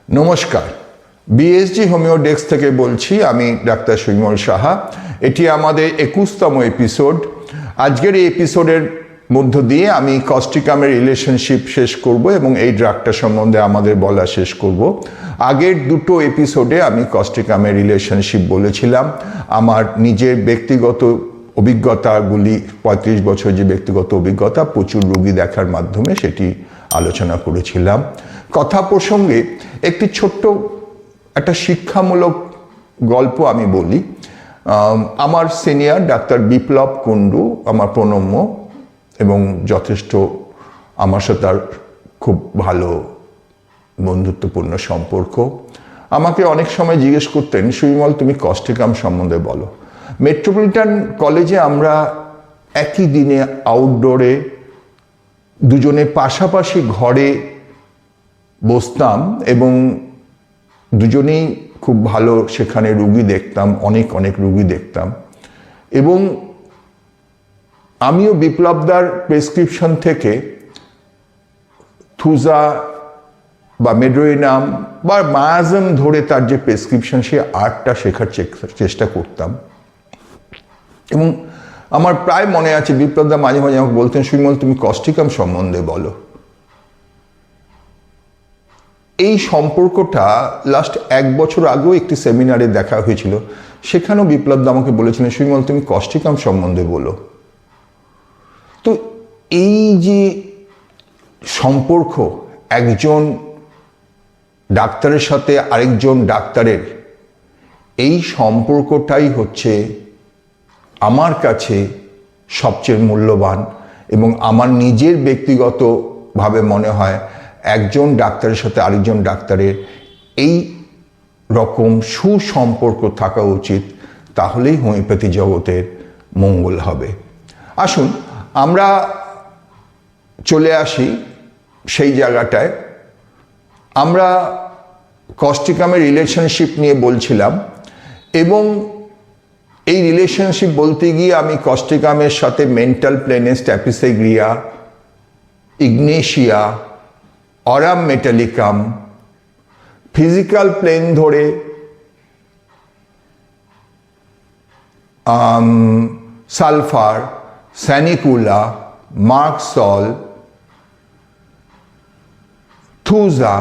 নমস্কার, BSG homeo desk থেকে বলছি। আমি ডাক্তার সুইমল সাহা। এটি আমাদের 21তম এপিসোড। আজকের এই এপিসোডের মধ্য দিয়ে আমি কস্টিকামের রিলেশনশিপ শেষ করব এবং এই ড্রাগটা সম্বন্ধে আমাদের বলা শেষ করব। আগের দুটো এপিসোডে আমি কস্টিকামের রিলেশনশিপ বলেছিলাম। আমার নিজের ব্যক্তিগত অভিজ্ঞতাগুলি, 35 বছর যে ব্যক্তিগত অভিজ্ঞতা, প্রচুর রোগী দেখার মাধ্যমে সেটি আলোচনা করেছিলাম। কথা প্রসঙ্গে একটি ছোট্ট একটা শিক্ষামূলক গল্প আমি বলি। আমার সিনিয়র ডাক্তার বিপ্লব কুণ্ডু আমার প্রণম্য এবং যথেষ্ট আমার সাথে তার খুব ভালো বন্ধুত্বপূর্ণ সম্পর্ক। আমাকে অনেক সময় জিজ্ঞেস করতেন, সুইমল তুমি কস্টিকাম সম্বন্ধে বলো। মেট্রোপলিটন কলেজে আমরা একই দিনে আউটডোরে দুজনে পাশাপাশি ঘরে বসতাম এবং দুজনেই খুব ভালো সেখানে রুগী দেখতাম, অনেক রুগী দেখতাম। এবং আমিও বিপ্লবদার প্রেসক্রিপশন থেকে থুজা বা মেড্রোইনাম বা মায়াজম ধরে তার যে প্রেসক্রিপশন, সে আর্টটা শেখার চেষ্টা করতাম। এবং আমার প্রায় মনে আছে বিপ্লবদা মাঝে মাঝে আমাকে বলতেন, সুইমল তুমি কস্টিকাম সম্বন্ধে বলো। এই সম্পর্কটা লাস্ট 1 বছর আগেও একটি সেমিনারে দেখা হয়েছিল। সেখানেও বিপ্লবদা আমাকে বলেছিলেন, সুইমল তুমি কস্টিকাম সম্বন্ধে বলো। তো এই যে সম্পর্ক একজন ডাক্তারের সাথে আরেকজন ডাক্তারের, এই সম্পর্কটাই হচ্ছে আমার কাছে সবচেয়ে মূল্যবান এবং আমার নিজের ব্যক্তিগতভাবে মনে হয় একজন ডাক্তারের সাথে আরেকজন ডাক্তারের এই রকম সুসম্পর্ক থাকা উচিত, তাহলেই হোমিওপ্যাথি জগতের মঙ্গল হবে। আসুন আমরা চলে আসি সেই জায়গাটায়। আমরা কস্টিকামের রিলেশনশিপ নিয়ে বলছিলাম এবং এই রিলেশনশিপ বলতে গিয়ে আমি কস্টিকামের সাথে mental plane staphisagria, ignatia, aurum metallicum, physical plane ধরে sulphur, sanicula, merc sol, thuja,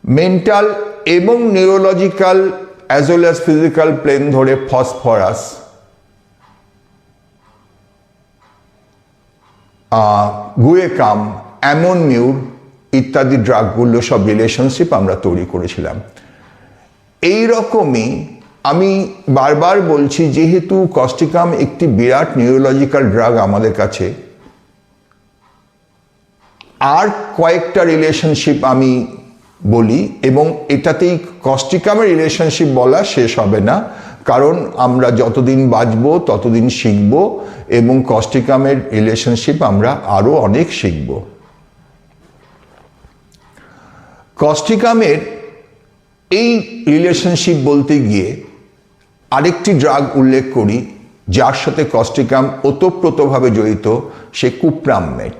mental এবং neurological as well as physical plane ধরে ফসফরাস, গুয়েকাম, অ্যামোনমিউর ইত্যাদি ড্রাগগুলো সব রিলেশনশিপ আমরা তৈরি করেছিলাম। এই রকমই আমি বারবার বলছি, যেহেতু কস্টিকাম একটি বিরাট নিউরোলজিক্যাল ড্রাগ আমাদের কাছে, আর কয়েকটা রিলেশনশিপ আমি বলি এবং এটাতেই কস্টিকামের রিলেশনশিপ বলা শেষ হবে না, কারণ আমরা যতদিন বাঁচবো ততদিন শিখব এবং কস্টিকামের রিলেশনশিপ আমরা আরও অনেক শিখব। কস্টিকামের এই রিলেশনশিপ বলতে গিয়ে আরেকটি ড্রাগ উল্লেখ করি যার সাথে কস্টিকাম ওতপ্রোতভাবে জড়িত, সে কুপ্রামেট।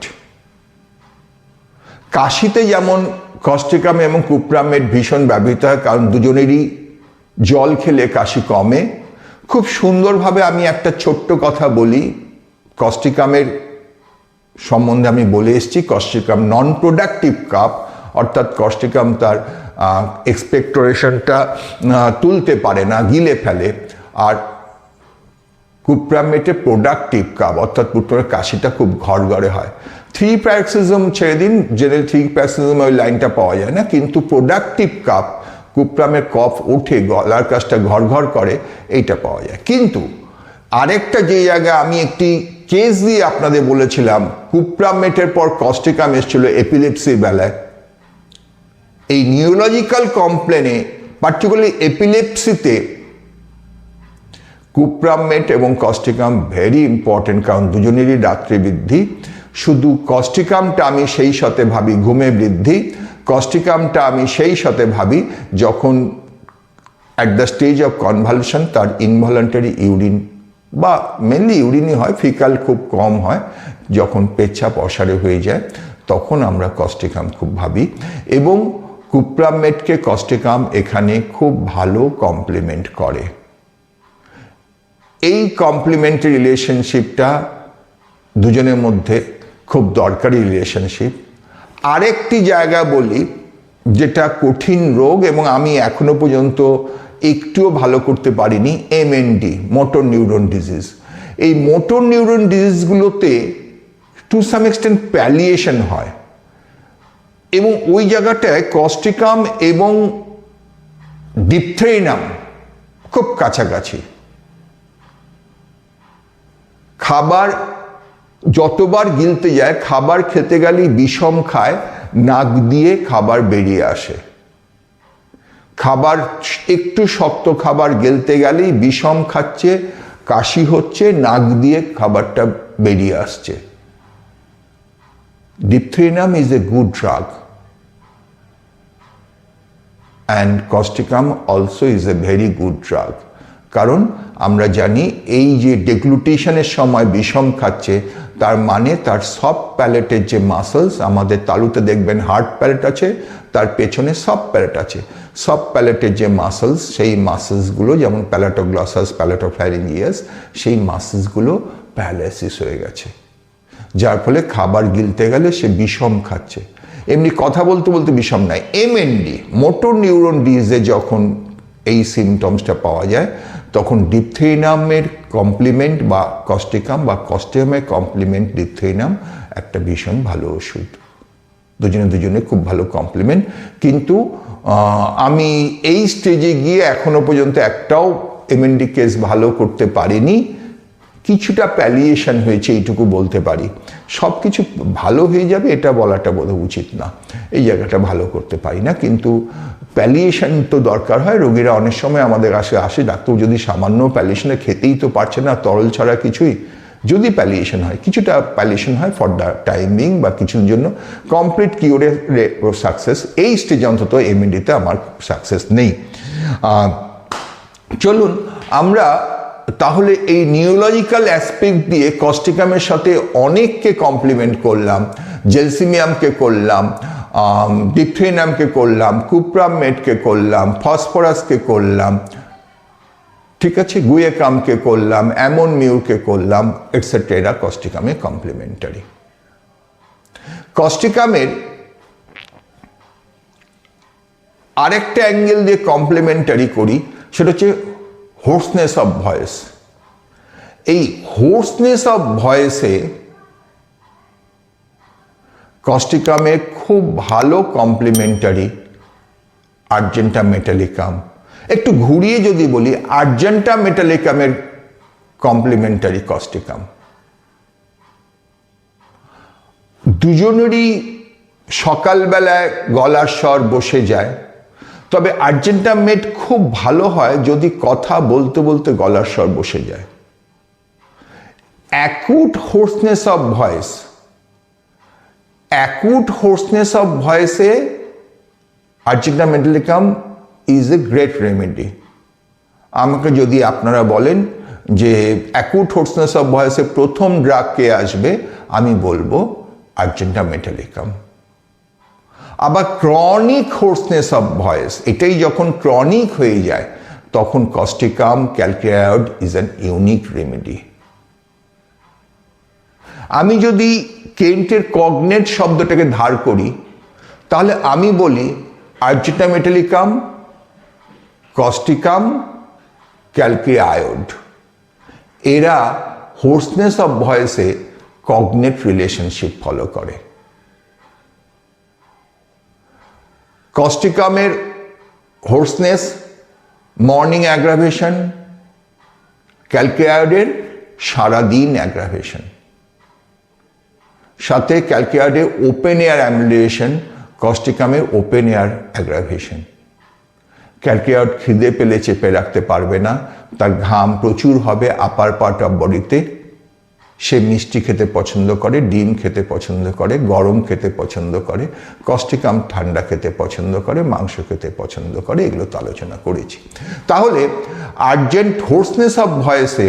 কাশিতে যেমন কস্টিকাম এবং কুপ্রামেট ভীষণ ব্যবহৃত হয়, কারণ দুজনেরই জল খেলে কাশি কমে। খুব সুন্দরভাবে আমি একটা ছোট্ট কথা বলি কস্টিকামের সম্বন্ধে। আমি বলে এসেছি কস্টিকাম নন প্রোডাক্টিভ কাপ, অর্থাৎ কস্টিকাম তার এক্সপেক্টোরেশনটা তুলতে পারে না, গিলে ফেলে। আর কুপ্রামেটে প্রোডাক্টিভ কাপ, অর্থাৎ পুত্রের কাশিটা খুব ঘরে হয়। 3 প্যারক্সিজম ছেড়ে দিন, জেনারেল 3 প্যারক্সিজম ওই লাইনটা পাওয়া যায় না, কিন্তু প্রোডাক্টিভ কাপ, কুপ্রামের কফ উঠে গলার কাছটা ঘর করে, এইটা পাওয়া যায়। কিন্তু আরেকটা যে জায়গায় আমি একটি কেস দিয়ে আপনাদের বলেছিলাম, কুপ্রামেটের পর কস্টিকাম এসেছিল এপিলেপসির বেলায়। এই নিউরোলজিক্যাল কমপ্লেনে, পার্টিকুলারলি এপিলেপসিতে, কুপ্রামেট এবং কস্টিকাম ভেরি ইম্পর্টেন্ট, কারণ দুজনেরই রাত্রি বৃদ্ধি। শুধু কস্টিকামটা আমি সেই সাথে ভাবি ঘুমে বৃদ্ধি, কস্টিকামটা আমি সেই সাথে ভাবি যখন at the stage of convulsion তার ইনভলেন্টারি ইউরিন বা মেনলি ইউরিনই হয়, ফিকাল খুব কম হয়, যখন পেচ্ছাপ অসারে হয়ে যায়, তখন আমরা কস্টিকাম খুব ভাবি, এবং কুপ্রামেটকে কস্টিকাম এখানে খুব ভালো কমপ্লিমেন্ট করে। এই কমপ্লিমেন্টারি রিলেশনশিপটা দুজনের মধ্যে খুব দরকারি রিলেশনশিপ। আরেকটি জায়গা বলি যেটা কঠিন রোগ এবং আমি এখনো পর্যন্ত একটুও ভালো করতে পারিনি, MND, মোটর নিউরন ডিজিজ। এই মোটর নিউরন ডিজিজগুলোতে টু সাম এক্সটেন্ট প্যালিয়েশন হয়, এবং ওই জায়গাটায় কস্টিকাম এবং ডিপথ্রেইনাম খুব কাছাকাছি। খাবার যতবার গিলতে যায়, খাবার খেতে গেলেই বিষম খায়, নাক দিয়ে খাবার বেরিয়ে আসে। খাবার একটু শক্ত খাবার গিলতে গেলেই বিষম খাচ্ছে, কাশি হচ্ছে, নাক দিয়ে খাবারটা বেরিয়ে আসছে। Diphtherinum is a good drug and causticum also is a very good drug. কারণ আমরা জানি এই যে ডেগ্লুটেশনের সময় বিষম খাচ্ছে, তার মানে তার সফট প্যালেটের যে মাসলস, আমাদের তালুতে দেখবেন হার্ড প্যালেট আছে, তার পেছনে সফট প্যালেট আছে। সফট প্যালেটের যে মাসলস, সেই মাসলসগুলো যেমন প্যালেটোগ্লসাস, প্যালেটোফ্যারিঞ্জিয়াস, সেই মাসলসগুলো প্যারালাইসিস হয়ে গেছে, যার ফলে খাবার গিলতে গেলে সে বিষম খাচ্ছে। এমনি কথা বলতে বলতে বিষম নাই। MND, মোটর নিউরন ডিজিজে যখন এই সিমটমসটা পাওয়া যায়, তখন ডিপথ্রেইনামের কমপ্লিমেন্ট বা কস্টিকাম বা কস্টিকামের কমপ্লিমেন্ট ডিপথ্রেইনাম একটা ভীষণ ভালো ওষুধ। দুজনে খুব ভালো কমপ্লিমেন্ট। কিন্তু আমি এই স্টেজে গিয়ে এখনো পর্যন্ত একটাও MND কেস ভালো করতে পারিনি। কিছুটা প্যালিয়েশন হয়েছে, এইটুকু বলতে পারি। সব কিছু ভালো হয়ে যাবে এটা বলাটা বোধহয় উচিত না, এই জায়গাটা ভালো করতে পারি না। কিন্তু প্যালিয়েশন তো দরকার হয়। রোগীরা অনেক সময় আমাদের আসে ডাক্তার যদি সামান্য প্যালিয়েশনে খেতেই তো পারছে না, তরল ছাড়া কিছুই, যদি প্যালিয়েশন হয়, কিছুটা প্যালিয়েশন হয় ফর দ্য টাইমিং বা কিছুর জন্য, কমপ্লিট কিউরের সাকসেস এই স্টেজে অন্তত MND-তে আমার সাকসেস নেই। চলুন আমরা তাহলে এই নিউরোলজিক্যাল অ্যাসপেক্ট দিয়ে কস্টিকামের সাথে অনেককে কমপ্লিমেন্ট করলাম। জেলসিমিয়ামকে করলাম, ডিপথ্রেইনামকে করলাম, কুপ্রামেটকে করলাম, ফসফরাসকে করলাম, ঠিক আছে, গুয়েকামকে করলাম, অ্যামোনমিউরকে করলাম, এটসেট্রা। এরা কস্টিকামে কমপ্লিমেন্টারি। কস্টিকামের আরেকটা অ্যাঙ্গেল দিয়ে কমপ্লিমেন্টারি করি, সেটা হচ্ছে হোর্সনেস অফ ভয়েস। এই হোর্সনেস অফ ভয়েসে কস্টিকামে খুব ভালো কমপ্লিমেন্টারি আর্জেন্টা মেটালিকাম। একটু ঘুরিয়ে যদি বলি, আর্জেন্টা মেটালিকামের কমপ্লিমেন্টারি কস্টিকাম। দুজনেরই সকালবেলায় গলার স্বর বসে যায়, তবে আর্জেন্টা মেট খুব ভালো হয় যদি কথা বলতে বলতে গলার স্বর বসে যায়। Acute hoarseness of voice, acute hoarseness of ভয়েসে argentum metallicum is a great remedy. আমাকে যদি আপনারা বলেন যে অ্যাকুট হোর্সনেস অফ ভয়েসে প্রথম ড্রাগ কে আসবে, আমি বলবো আর্জেন্টা মেটালিকাম। আবার ক্রনিক হোর্সনেস অফ ভয়েস, এটাই যখন ক্রনিক হয়ে যায়, তখন causticum calcarea iod is an unique remedy. আমি যদি কেন্টের কগনেট শব্দটাকে ধার করি, তাহলে আমি বলি আর্জেন্টা মেটালিকাম, কস্টিকাম, ক্যালক্রিয়ায়োড, এরা হোর্সনেস অফ ভয়েসে কগনেট রিলেশনশিপ ফলো করে। কস্টিকামের হোর্সনেস মর্নিং অ্যাগ্রাভেশন, ক্যালক্রিয়ায়োডের সারাদিন অ্যাগ্রাভেশন। সাথে ক্যালক্রিয়ায়োডে ওপেন এয়ার অ্যামিউলেশন, কস্টিকামের ওপেন এয়ার অ্যাগ্রাভেশন। ক্যালক্রিয়ায়োড খিদে পেলে চেপে রাখতে পারবে না, তার ঘাম প্রচুর হবে আপার পার্ট অফ বডিতে। সে মিষ্টি খেতে পছন্দ করে, ডিম খেতে পছন্দ করে, গরম খেতে পছন্দ করে। কস্টিকাম ঠান্ডা খেতে পছন্দ করে, মাংস খেতে পছন্দ করে। এগুলো তো আলোচনা করেছি। তাহলে আর্জেন্ট হোর্সনেস অফ ভয়েসে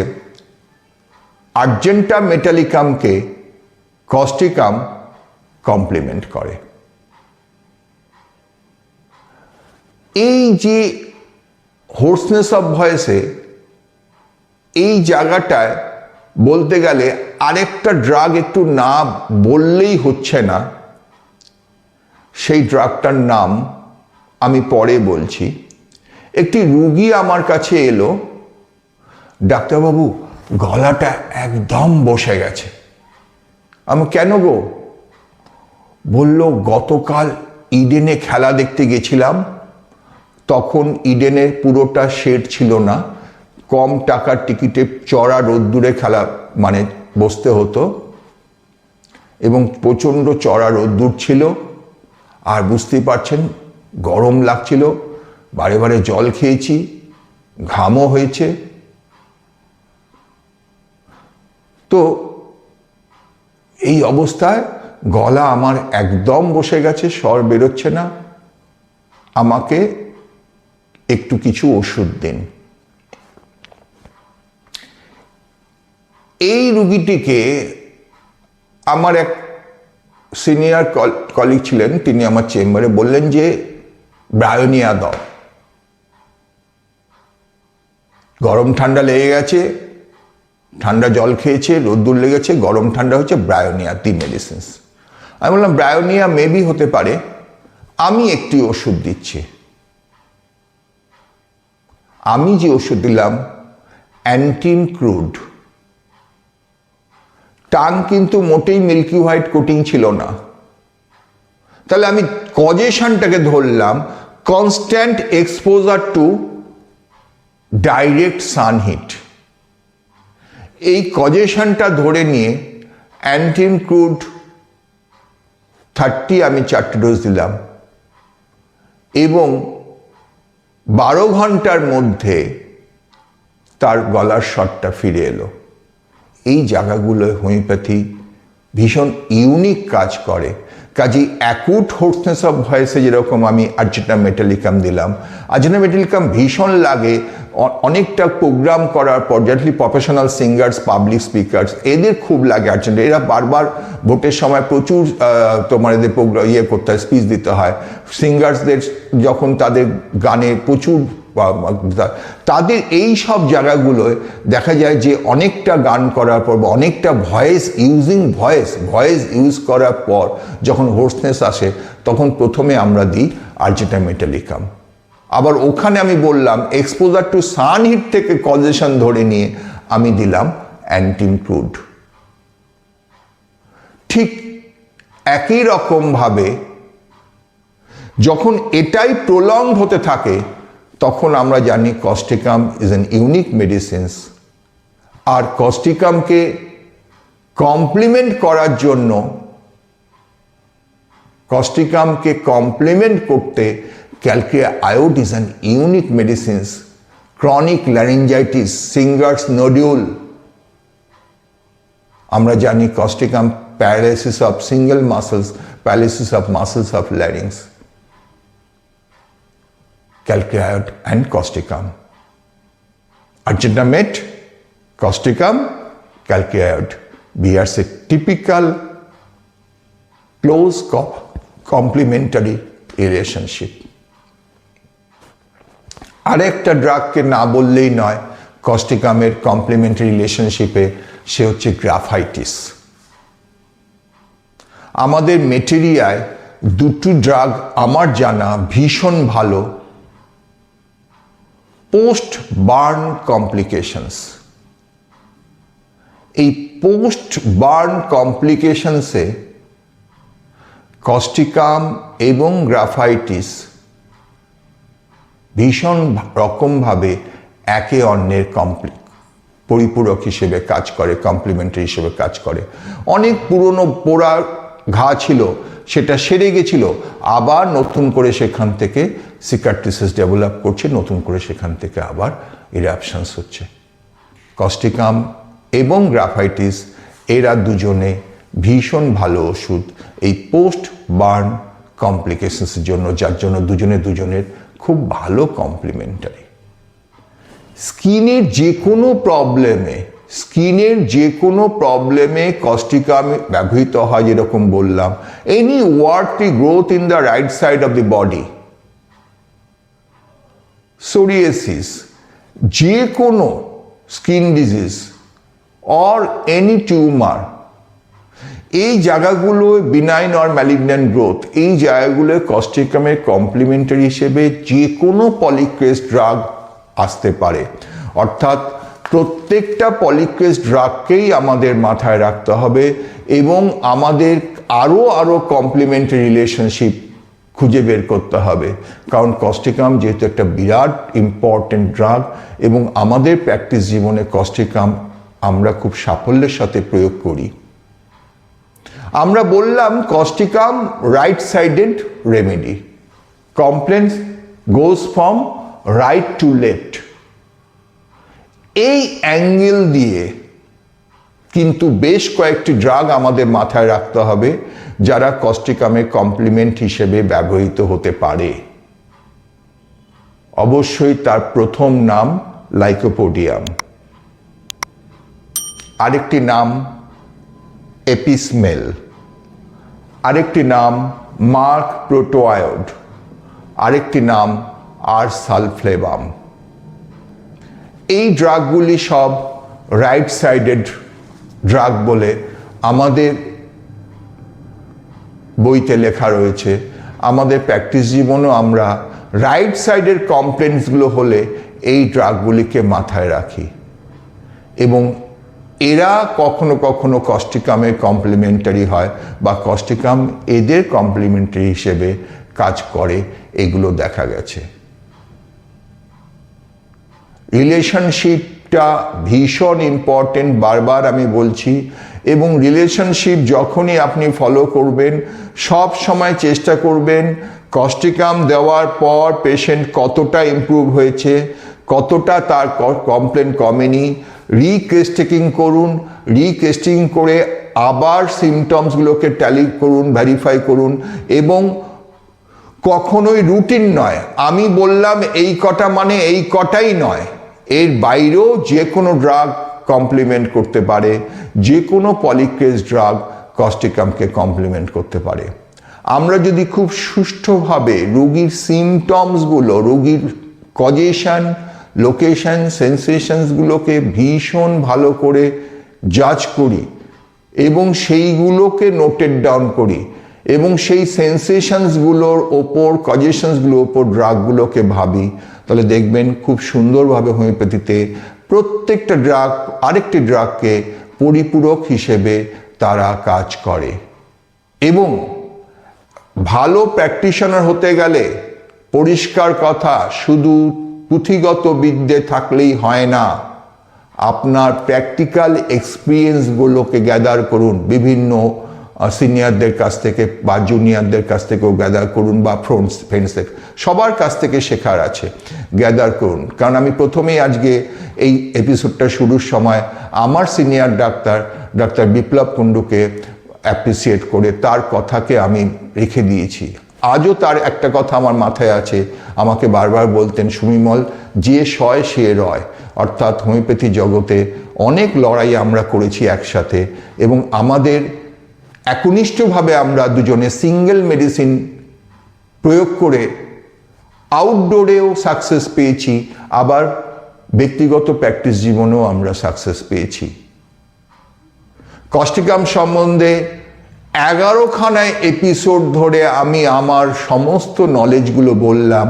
আর্জেন্টা মেটালিকামকে কস্টিকাম কমপ্লিমেন্ট করে। এই যে হোর্সনেস অফ ভয়েসে এই জায়গাটায় বলতে গেলে আরেকটা ড্রাগ একটু না বললেই হচ্ছে না, সেই ড্রাগটার নাম আমি পরে বলছি। একটি রুগী আমার কাছে এলো, ডাক্তারবাবু গলাটা একদম বসে গেছে। আমি কেন গো? বলল গতকাল ইডেনে খেলা দেখতে গেছিলাম, তখন ইডেনের পুরোটা শেড ছিল না, কম টাকার টিকিটে চড়া রোদ্দুরে খেলা মানে বসতে হতো, এবং প্রচণ্ড চড়া রোদ্দুর ছিল, আর বুঝতেই পারছেন গরম লাগছিল, বারে বারে জল খেয়েছি, ঘামও হয়েছে। তো এই অবস্থায় গলা আমার একদম বসে গেছে, স্বর বেরোচ্ছে না, আমাকে একটু কিছু ওষুধ দিন। এই রুগীটিকে আমার এক সিনিয়র কলিগ ছিলেন, তিনি আমার চেম্বারে বললেন যে ব্রায়োনিয়া দাও। গরম ঠান্ডা লেগে গেছে, ঠান্ডা জল খেয়েছে, রোদ্দুর লেগেছে, গরম ঠান্ডা হচ্ছে, ব্রায়োনিয়া দি মেডিসিনস। আমি বললাম ব্রায়োনিয়া মেবি হতে পারে, আমি একটি ওষুধ দিচ্ছি। আমি যে ওষুধ দিলাম অ্যান্টিন ক্রুড। টাং কিন্তু মোটেই মিল্কি হোয়াইট কোটিং ছিল না। তাহলে আমি কজেশনটাকে ধরলাম কনস্ট্যান্ট এক্সপোজার টু ডাইরেক্ট সানহিট। এই কজেশনটা ধরে নিয়ে অ্যান্টিন ক্রুড 30 আমি 4টে ডোজ দিলাম, এবং 12 ঘন্টার মধ্যে তার গলার স্বরটা ফিরে এলো। এই জায়গাগুলোয় হোমিওপ্যাথি ভীষণ ইউনিক কাজ করে। কাজেই অ্যাকুট হোর্সনেস অফ ভয়েসে যেরকম আমি আর্জেন্টা মেটালিকাম দিলাম, আর্জেন্টা মেটালিকাম ভীষণ লাগে অনেকটা প্রোগ্রাম করার পর, justly professional singers, public speakers, এদের খুব লাগে আর্জেন্টা। এরা বারবার ভোটের সময় প্রচুর তোমার এদের প্রোগ্রাম করতে হয়, স্পিচ দিতে হয়। সিঙ্গার্সদের যখন তাদের গানে প্রচুর, তাদের এই সব জায়গাগুলোয় দেখা যায় যে অনেকটা গান করার পর বা অনেকটা ভয়েস ইউজ করার পর যখন হোর্সনেস আসে, তখন প্রথমে আমরা দিই আর্জেন্টা মেটালিকাম। আবার ওখানে আমি বললাম এক্সপোজার টু সানহিট থেকে কজেশন ধরে নিয়ে আমি দিলাম অ্যান্টিন ক্রুড। ঠিক একই রকম ভাবে যখন এটাই প্রলংড হতে থাকে, তখন আমরা জানি causticum is an unique medicines. আর কস্টিকামকে কমপ্লিমেন্ট করার জন্য, কস্টিকামকে কমপ্লিমেন্ট করতে calcarea iod is an unique medicines. Chronic laryngitis, singers nodule, আমরা জানি causticum paralysis of single muscles, paralysis of muscles of larynx, calcium iode and causticum. Argentamate, causticum, calcium iode bears a typical close complementary relationship. আরেকটা ড্রাগকে না বললেই নয় কস্টিকামের complimentary রিলেশনশিপে, সে হচ্ছে graphites. আমাদের মেটেরিয়ায় দুটি ড্রাগ আমার জানা ভীষণ ভালো পোস্ট বার্ন কমপ্লিকেশনস। এই পোস্ট বার্ন কমপ্লিকেশনসে কস্টিকাম এবং গ্রাফাইটিস ভীষণ রকমভাবে একে অন্যের পরিপূরক হিসেবে কাজ করে, কমপ্লিমেন্টারি হিসেবে কাজ করে। অনেক পুরনো পোড়া ঘা ছিল, সেটা সেরে গেছিল, আবার নতুন করে সেখান থেকে সিকাট্রিসিস ডেভেলপ করছে, নতুন করে সেখান থেকে আবার ইরাপশনস হচ্ছে। কস্টিকাম এবং গ্রাফাইটিস এরা দুজনে ভীষণ ভালো ওষুধ এই পোস্ট বার্ন কমপ্লিকেশনসের জন্য, যার জন্য দুজনের খুব ভালো কমপ্লিমেন্টারি। স্কিনের যে কোনো প্রবলেমে স্কিনের যে কোনো প্রবলেমে কস্টিকাম ব্যবহৃত হয়, যেরকম বললাম, any warty growth in the right side of the body, psoriasis, যে কোনো skin disease or any tumour, এই জায়গাগুলো বিনাইন অর ম্যালিগন্যান্ট গ্রোথ, এই জায়গাগুলোয় কস্টিকামের কমপ্লিমেন্টারি হিসেবে যে কোনো পলিক্রেস্ট ড্রাগ আসতে পারে। অর্থাৎ প্রত্যেকটা পলিক্রেস্ট ড্রাগকেই আমাদের মাথায় রাখতে হবে এবং আমাদের আরও কমপ্লিমেন্টারি রিলেশনশিপ খুঁজে বের করতে হবে, কারণ কস্টিকাম যেহেতু একটা বিরাট ইম্পর্টেন্ট ড্রাগ এবং আমাদের প্র্যাকটিস জীবনে কস্টিকাম আমরা খুব সাফল্যের সাথে প্রয়োগ করি। আমরা বললাম causticum right sided remedy, complaints goes from right to left. এই অ্যাঙ্গেল দিয়ে কিন্তু বেশ কয়েকটি ড্রাগ আমাদের মাথায় রাখতে হবে যারা কস্টিকামের কমপ্লিমেন্ট হিসেবে ব্যবহৃত হতে পারে। অবশ্যই তার প্রথম নাম লাইকোপোডিয়াম, আরেকটি নাম এপিসমেল, আরেকটি নাম মার্ক প্রোটোয়ায়োড, আরেকটি নাম আরসালফ্লেভাম। এই ড্রাগগুলি সব রাইট সাইডেড ড্রাগ বলে আমাদের বইতে লেখা রয়েছে। আমাদের প্র্যাকটিস জীবনেও আমরা রাইট সাইডের কমপ্লেন্টসগুলো হলে এই ড্রাগগুলিকে মাথায় রাখি এবং এরা কখনো কখনো কস্টিকামের কমপ্লিমেন্টারি হয় বা কস্টিকাম এদের কমপ্লিমেন্টারি হিসেবে কাজ করে, এগুলো দেখা গেছে। রিলেশনশিপটা ভীষণ ইম্পর্টেন্ট, বারবার আমি বলছি, এবং রিলেশনশিপ যখনই আপনি ফলো করবেন সব সময় চেষ্টা করবেন কস্টিকাম দেওয়ার পর পেশেন্ট কতটা ইমপ্রুভ হয়েছে, কতটা তার কমপ্লেন কমেনি, রিকেস্টিং করুন, রিকেস্টিং করে আবার সিমটমসগুলোকে ট্যালি করুন, ভেরিফাই করুন এবং কখনোই রুটিন নয়, আমি বললাম এই কটা মানে এই কটাই নয়, এর বাইরেও যে কোনো ড্রাগ কমপ্লিমেন্ট করতে পারে, যে কোনো পলিক্রেস্ট ড্রাগ কস্টিকামকে কমপ্লিমেন্ট করতে পারে। আমরা যদি খুব সুষ্ঠুভাবে রোগীর সিমটমসগুলো, রোগীর কজেশন, লোকেশন, সেন্সেশনসগুলোকে ভীষণ ভালো করে জাজ করি এবং সেইগুলোকে নোটেড ডাউন করি এবং সেই সেন্সেশনসগুলোর ওপর, কজেশনসগুলোর ওপর ড্রাগগুলোকে ভাবি, তাহলে দেখবেন খুব সুন্দরভাবে হোমিওপ্যাথিতে প্রত্যেকটা ড্রাগ আরেকটি ড্রাগকে পরিপূরক হিসেবে তারা কাজ করে। এবং ভালো প্র্যাকটিশনার হতে গেলে পরিষ্কার কথা, শুধু পুঁথিগত বিদ্যে থাকলেই হয় না, আপনার প্র্যাকটিক্যাল এক্সপিরিয়েন্সগুলোকে গ্যাদার করুন, বিভিন্ন সিনিয়রদের কাছ থেকে বা জুনিয়রদের কাছ থেকেও গ্যাদার করুন বা ফ্রেন্ডসদের, সবার কাছ থেকে শেখার আছে, গ্যাদার করুন। কারণ আমি প্রথমেই আজকে এই এপিসোডটা শুরুর সময় আমার সিনিয়র ডাক্তার বিপ্লব কুণ্ডুকে অ্যাপ্রিসিয়েট করে তার কথাকে আমি রেখে দিয়েছি। আজও তার একটা কথা আমার মাথায় আছে, আমাকে বারবার বলতেন, সুমিমল, যে সয় সে রয়। অর্থাৎ হোমিওপ্যাথি জগতে অনেক লড়াই আমরা করেছি একসাথে এবং আমাদের একনিষ্ঠভাবে আমরা দুজনে সিঙ্গেল মেডিসিন প্রয়োগ করে আউটডোরেও সাকসেস পেয়েছি, আবার ব্যক্তিগত প্র্যাকটিস জীবনেও আমরা সাকসেস পেয়েছি। কস্টিকাম সম্বন্ধে 11খানায় এপিসোড ধরে আমি আমার সমস্ত নলেজগুলো বললাম।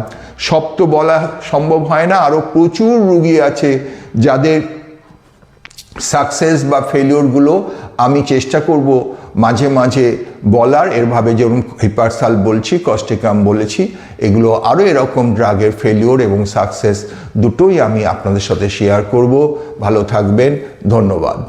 সব তো বলা সম্ভব হয় না, আরও প্রচুর রুগী আছে যাদের সাকসেস বা ফেলিওরগুলো আমি চেষ্টা করব মাঝে মাঝে বলার, এরভাবে যেমন হিপারসাল বলছি, কস্টিকাম বলেছি, এগুলো আরও এরকম ড্রাগের ফেলিওর এবং সাকসেস দুটোই আমি আপনাদের সাথে শেয়ার করব। ভালো থাকবেন, ধন্যবাদ।